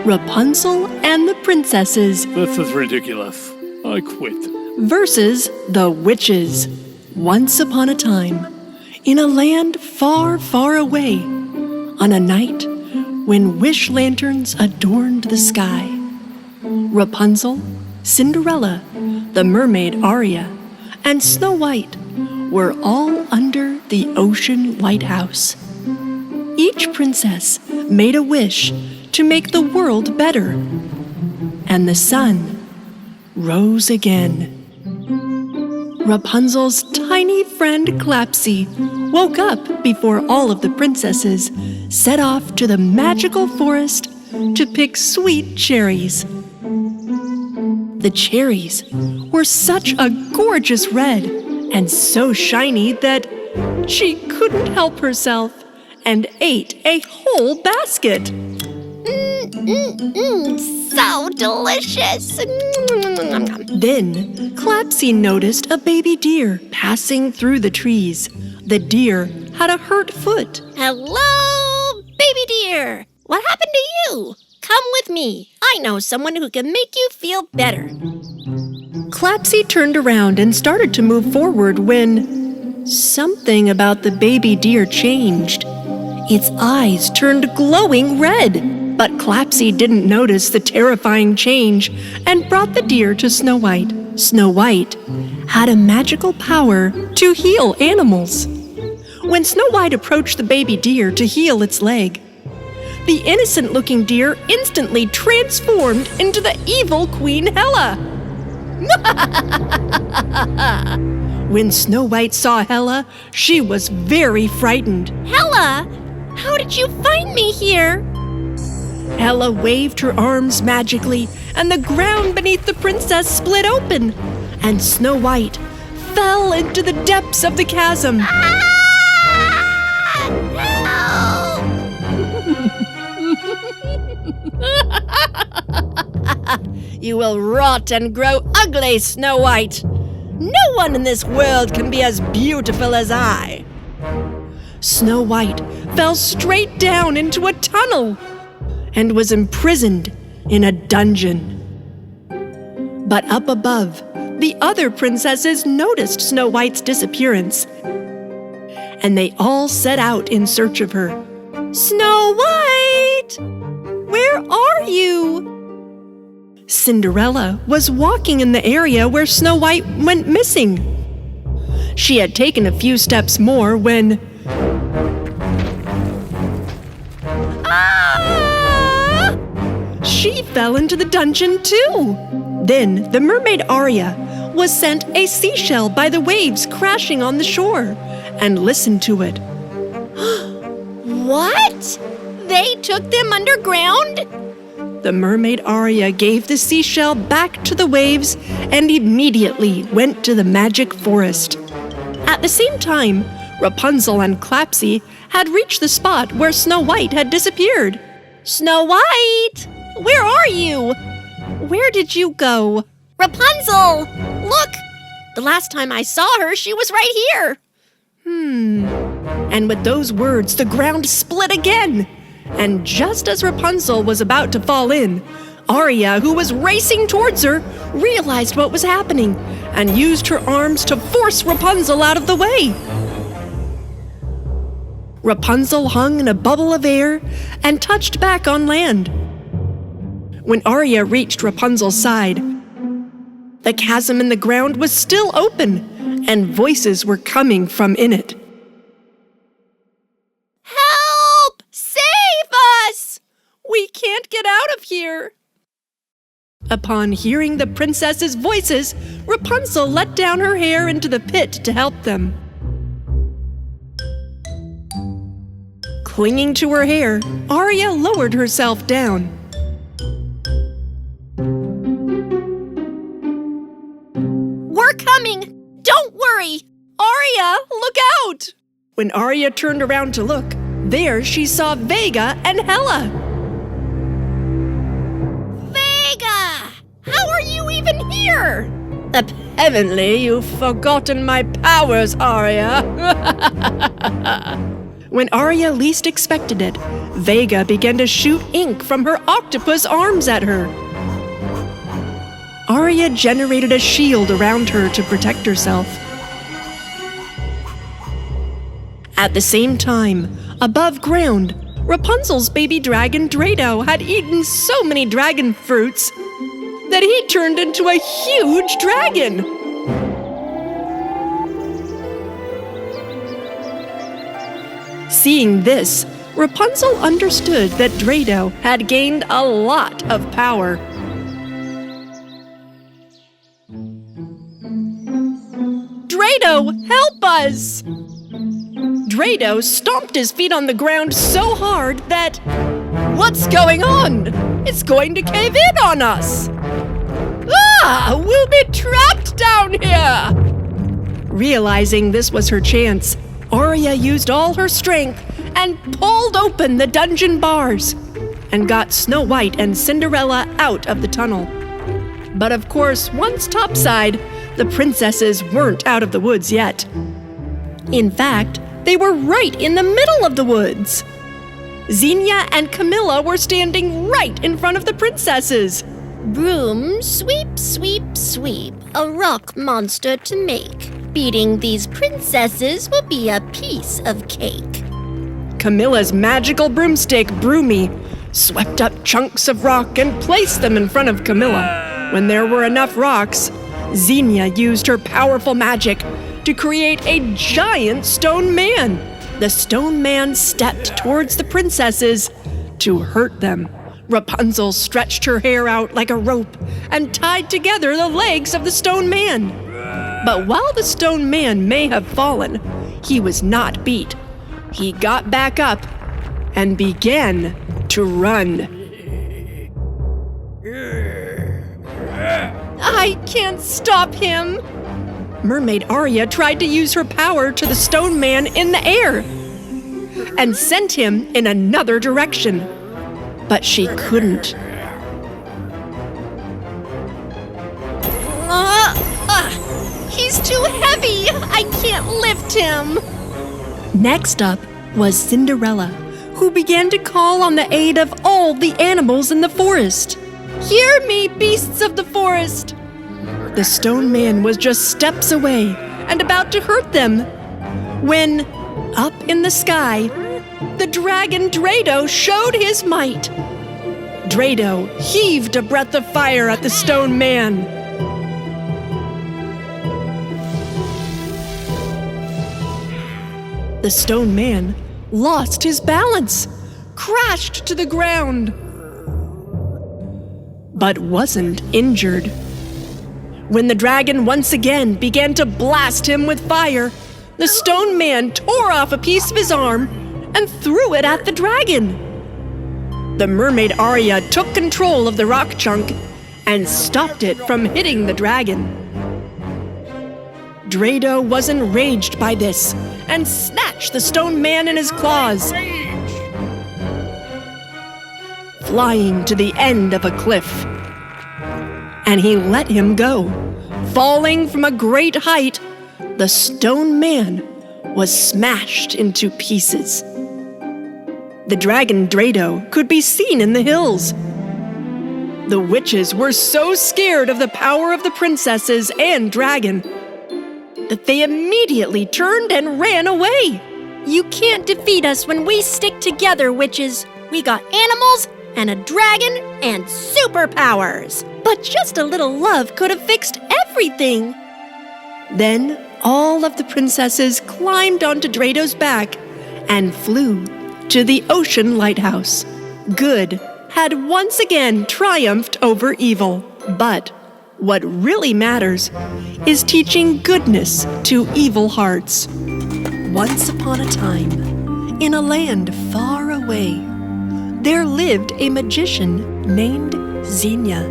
Rapunzel and the Princesses This is ridiculous. I quit. versus the Witches. Once upon a time, in a land far, far away, on a night when wish lanterns adorned the sky, Rapunzel, Cinderella, the mermaid Aria, and Snow White were all under the ocean lighthouse. Each princess made a wish to make the world better, and the sun rose again. Rapunzel's tiny friend Clapsy woke up before all of the princesses set off to the magical forest to pick sweet cherries. The cherries were such a gorgeous red and so shiny that she couldn't help herself and ate a whole basket. So delicious. Then Clapsy noticed a baby deer passing through the trees. The deer had a hurt foot. Hello, baby dear. What happened to you? Come with me. I know someone who can make you feel better. Clapsy turned around and started to move forward when something about the baby deer changed. Its eyes turned glowing red. But Clapsy didn't notice the terrifying change and brought the deer to Snow White. Snow White had a magical power to heal animals. When Snow White approached the baby deer to heal its leg, the innocent-looking deer instantly transformed into the evil Queen Hela. When Snow White saw Hela, she was very frightened. Hela, how did you find me here? Hela waved her arms magically, and the ground beneath the princess split open, and Snow White fell into the depths of the chasm. You will rot and grow ugly, Snow White. No one in this world can be as beautiful as I. Snow White fell straight down into a tunnel and was imprisoned in a dungeon. But up above, the other princesses noticed Snow White's disappearance, and they all set out in search of her. Snow White! Where are you? Cinderella was walking in the area where Snow White went missing. She had taken a few steps more when... She fell into the dungeon too. Then the mermaid Aria was sent a seashell by the waves crashing on the shore and listened to it. What? They took them underground? The mermaid Aria gave the seashell back to the waves and immediately went to the magic forest. At the same time, Rapunzel and Clapsy had reached the spot where Snow White had disappeared. Snow White! Where are you? Where did you go? Rapunzel! Look! The last time I saw her, she was right here. And with those words, the ground split again. And just as Rapunzel was about to fall in, Aria, who was racing towards her, realized what was happening and used her arms to force Rapunzel out of the way. Rapunzel hung in a bubble of air and touched back on land. When Aria reached Rapunzel's side, the chasm in the ground was still open, and voices were coming from in it. Help! Save us! We can't get out of here. Upon hearing the princesses' voices, Rapunzel let down her hair into the pit to help them. Clinging to her hair, Aria lowered herself down. We're coming! Don't worry! Aria, look out! When Aria turned around to look, there she saw Vega and Hela. Vega! How are you even here? Apparently you've forgotten my powers, Aria. When Arya least expected it, Vega began to shoot ink from her octopus arms at her. Arya generated a shield around her to protect herself. At the same time, above ground, Rapunzel's baby dragon Drado had eaten so many dragon fruits that he turned into a huge dragon. Seeing this, Rapunzel understood that Drado had gained a lot of power. Drado, help us! Drado stomped his feet on the ground so hard that... What's going on? It's going to cave in on us! Ah! We'll be trapped down here! Realizing this was her chance, Arya used all her strength and pulled open the dungeon bars and got Snow White and Cinderella out of the tunnel. But of course, once topside, the princesses weren't out of the woods yet. In fact, they were right in the middle of the woods. Xenia and Camilla were standing right in front of the princesses. Broom, sweep, sweep, sweep, a rock monster to make. Beating these princesses will be a piece of cake. Camilla's magical broomstick, Broomy, swept up chunks of rock and placed them in front of Camilla. When there were enough rocks, Xenia used her powerful magic to create a giant stone man. The stone man stepped towards the princesses to hurt them. Rapunzel stretched her hair out like a rope and tied together the legs of the stone man. But while the stone man may have fallen, he was not beat. He got back up and began to run. I can't stop him! Mermaid Arya tried to use her power to the stone man in the air and sent him in another direction, but she couldn't. He's too heavy! I can't lift him! Next up was Cinderella, who began to call on the aid of all the animals in the forest. Hear me, beasts of the forest! The stone man was just steps away and about to hurt them when, up in the sky, the dragon Drado showed his might. Drado heaved a breath of fire at the stone man. The stone man lost his balance, crashed to the ground, but wasn't injured. When the dragon once again began to blast him with fire, the stone man tore off a piece of his arm and threw it at the dragon. The mermaid Arya took control of the rock chunk and stopped it from hitting the dragon. Drado was enraged by this and snatched the stone man in his claws, flying to the end of a cliff. And he let him go. Falling from a great height, the stone man was smashed into pieces. The dragon Drado could be seen in the hills. The witches were so scared of the power of the princesses and dragon that they immediately turned and ran away. You can't defeat us when we stick together, witches. We got animals and a dragon and superpowers. But just a little love could have fixed everything. Then all of the princesses climbed onto Drado's back and flew to the ocean lighthouse. Good had once again triumphed over evil. But what really matters is teaching goodness to evil hearts. Once upon a time, in a land far away, there lived a magician named Xenia.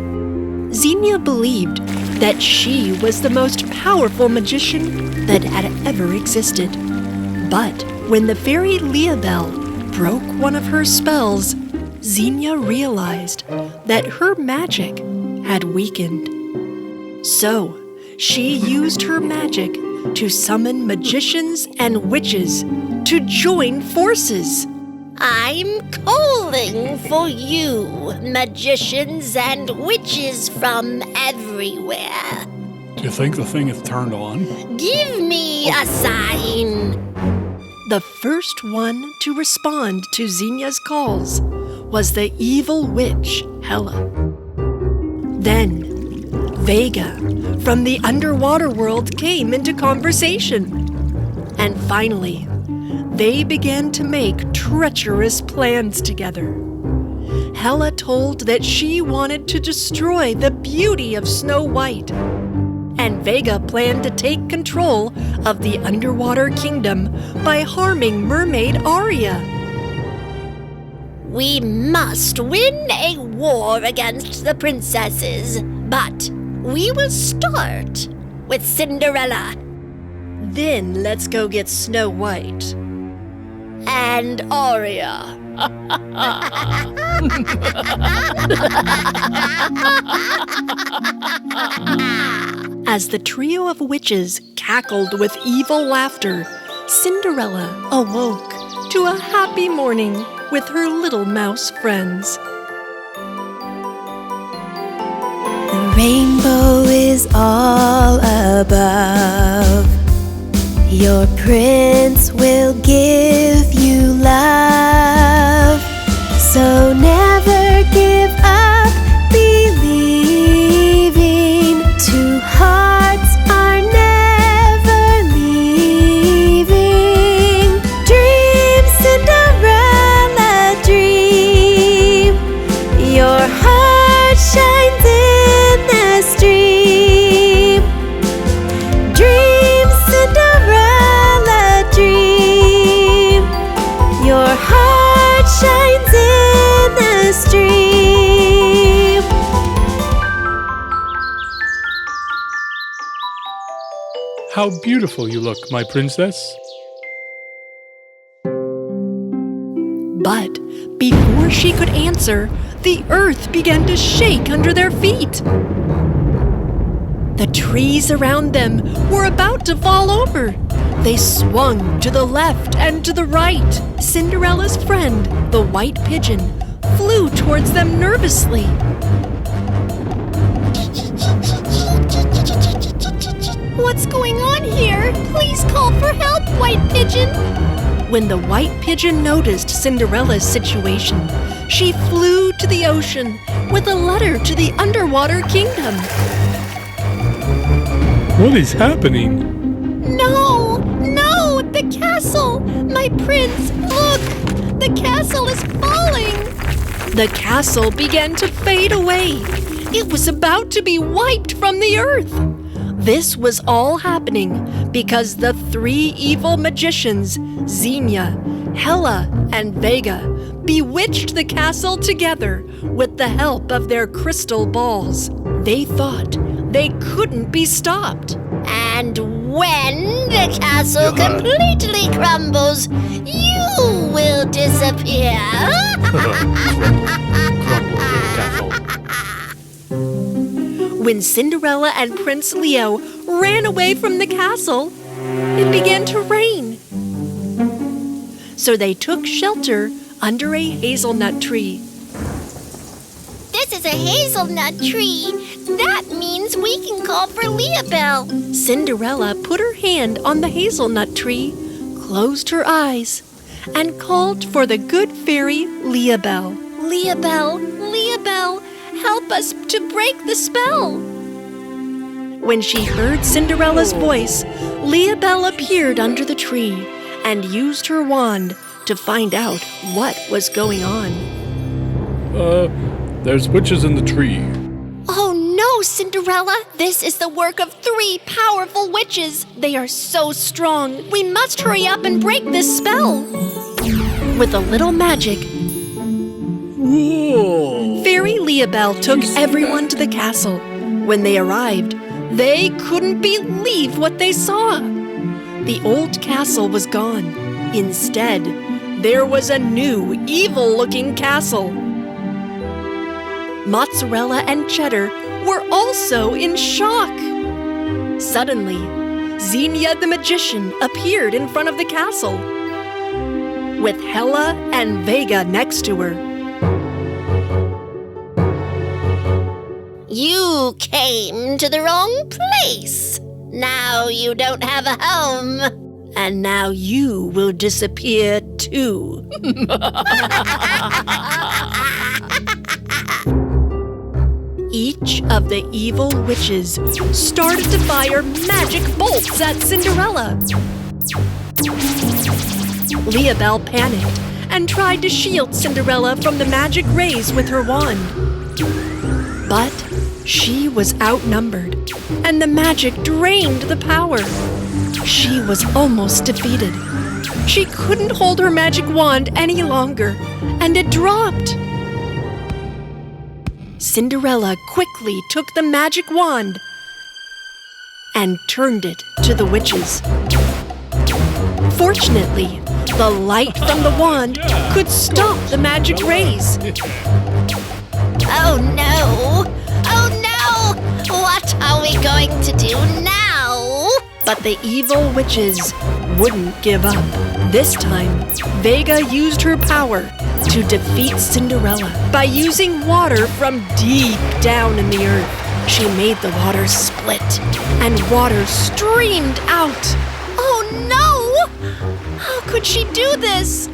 Xenia believed that she was the most powerful magician that had ever existed. But when the fairy Leabelle broke one of her spells, Xenia realized that her magic had weakened. So she used her magic to summon magicians and witches to join forces. I'm calling for you, magicians and witches from everywhere. Do you think the thing is turned on? Give me a sign. The first one to respond to Xenia's calls was the evil witch, Hella. Then, Vega from the underwater world came into conversation. And finally, they began to make treacherous plans together. Hella told that she wanted to destroy the beauty of Snow White, and Vega planned to take control of the underwater kingdom by harming mermaid Aria. We must win a war against the princesses, but we will start with Cinderella. Then let's go get Snow White. And Aria. As the trio of witches cackled with evil laughter, Cinderella awoke to a happy morning with her little mouse friends. The rainbow is all above. Your prince will give you love. So never give up believing. Two hearts are never leaving. Dream, Cinderella, dream. Your heart shines in the stream. Dream, Cinderella, dream. Your heart shines in the stream. How beautiful you look, my princess. But before she could answer, the earth began to shake under their feet. The trees around them were about to fall over. They swung to the left and to the right. Cinderella's friend, the white pigeon, flew towards them nervously. What's going on here? Please call for help, White Pigeon. When the white pigeon noticed Cinderella's situation, she flew to the ocean with a letter to the underwater kingdom. What is happening? No, the castle! My prince, look! The castle is falling! The castle began to fade away. It was about to be wiped from the earth. This was all happening because the three evil magicians, Xenia, Hella, and Vega, bewitched the castle together with the help of their crystal balls. They thought they couldn't be stopped. And when the castle completely crumbles, you will disappear. When Cinderella and Prince Leo ran away from the castle, it began to rain. So they took shelter under a hazelnut tree. This is a hazelnut tree. That means we can call for Leobelle. Cinderella put her hand on the hazelnut tree, closed her eyes, and called for the good fairy Leobelle. Leobelle, help us to break the spell. When she heard Cinderella's voice, Leobelle appeared under the tree and used her wand to find out what was going on. There's witches in the tree. Oh no, Cinderella! This is the work of 3 powerful witches. They are so strong. We must hurry up and break this spell. With a little magic, Whoa! Fairy Leobelle took everyone to the castle. When they arrived, they couldn't believe what they saw. The old castle was gone. Instead, there was a new, evil-looking castle. Mozzarella and Cheddar were also in shock. Suddenly, Xenia the magician appeared in front of the castle. with Hella and Vega next to her. You came to the wrong place. Now you don't have a home. And now you will disappear too. Each of the evil witches started to fire magic bolts at Cinderella. Leabelle panicked and tried to shield Cinderella from the magic rays with her wand. But she was outnumbered, and the magic drained the power. She was almost defeated. She couldn't hold her magic wand any longer, and it dropped. Cinderella quickly took the magic wand and turned it to the witches. Fortunately, the light from the wand could stop the magic rays. Oh no! Oh no! What are we going to do now? But the evil witches wouldn't give up. This time, Vega used her power to defeat Cinderella by using water from deep down in the earth. She made the water split, and water streamed out. Oh no! How could she do this?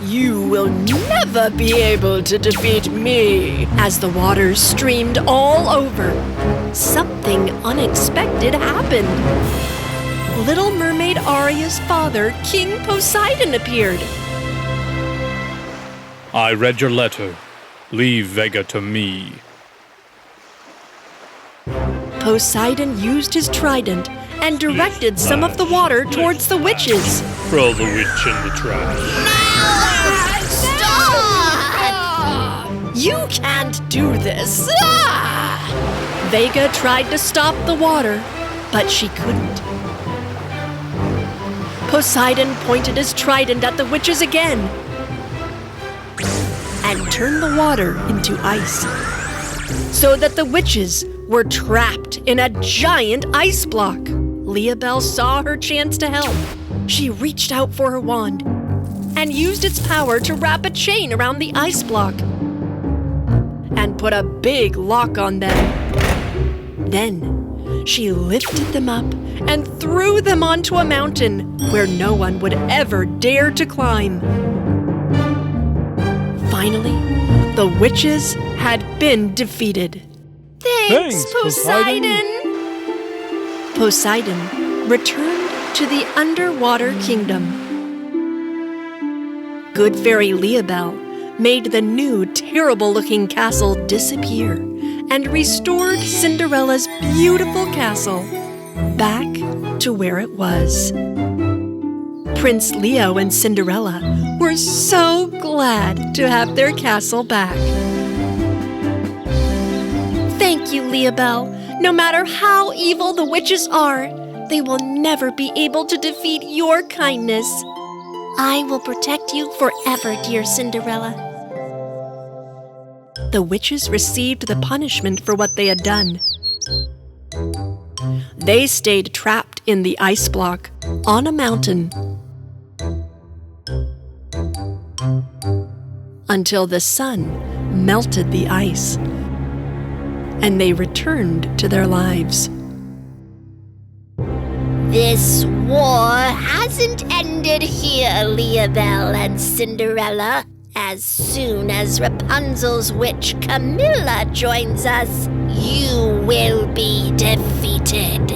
You will never be able to defeat me. As the water streamed all over, something unexpected happened. Little Mermaid Aria's father, King Poseidon, appeared. I read your letter. Leave Vega to me. Poseidon used his trident and directed some of the water towards the witches. Throw the witch in the trash. Stop! You can't do this! Vega tried to stop the water, but she couldn't. Poseidon pointed his trident at the witches again and turned the water into ice, so that the witches were trapped in a giant ice block. Leabelle saw her chance to help. She reached out for her wand and used its power to wrap a chain around the ice block and put a big lock on them. Then she lifted them up and threw them onto a mountain where no one would ever dare to climb. Finally, the witches had been defeated. Thanks, Poseidon! Poseidon returned to the underwater kingdom. Good Fairy Leabelle made the new terrible-looking castle disappear and restored Cinderella's beautiful castle back to where it was. Prince Leo and Cinderella were so glad to have their castle back. Thank you, Leabelle. No matter how evil the witches are, they will never be able to defeat your kindness. I will protect you forever, dear Cinderella. The witches received the punishment for what they had done. They stayed trapped in the ice block on a mountain until the sun melted the ice and they returned to their lives. This war hasn't ended here, Leabelle and Cinderella. As soon as Rapunzel's witch Camilla joins us, you will be defeated.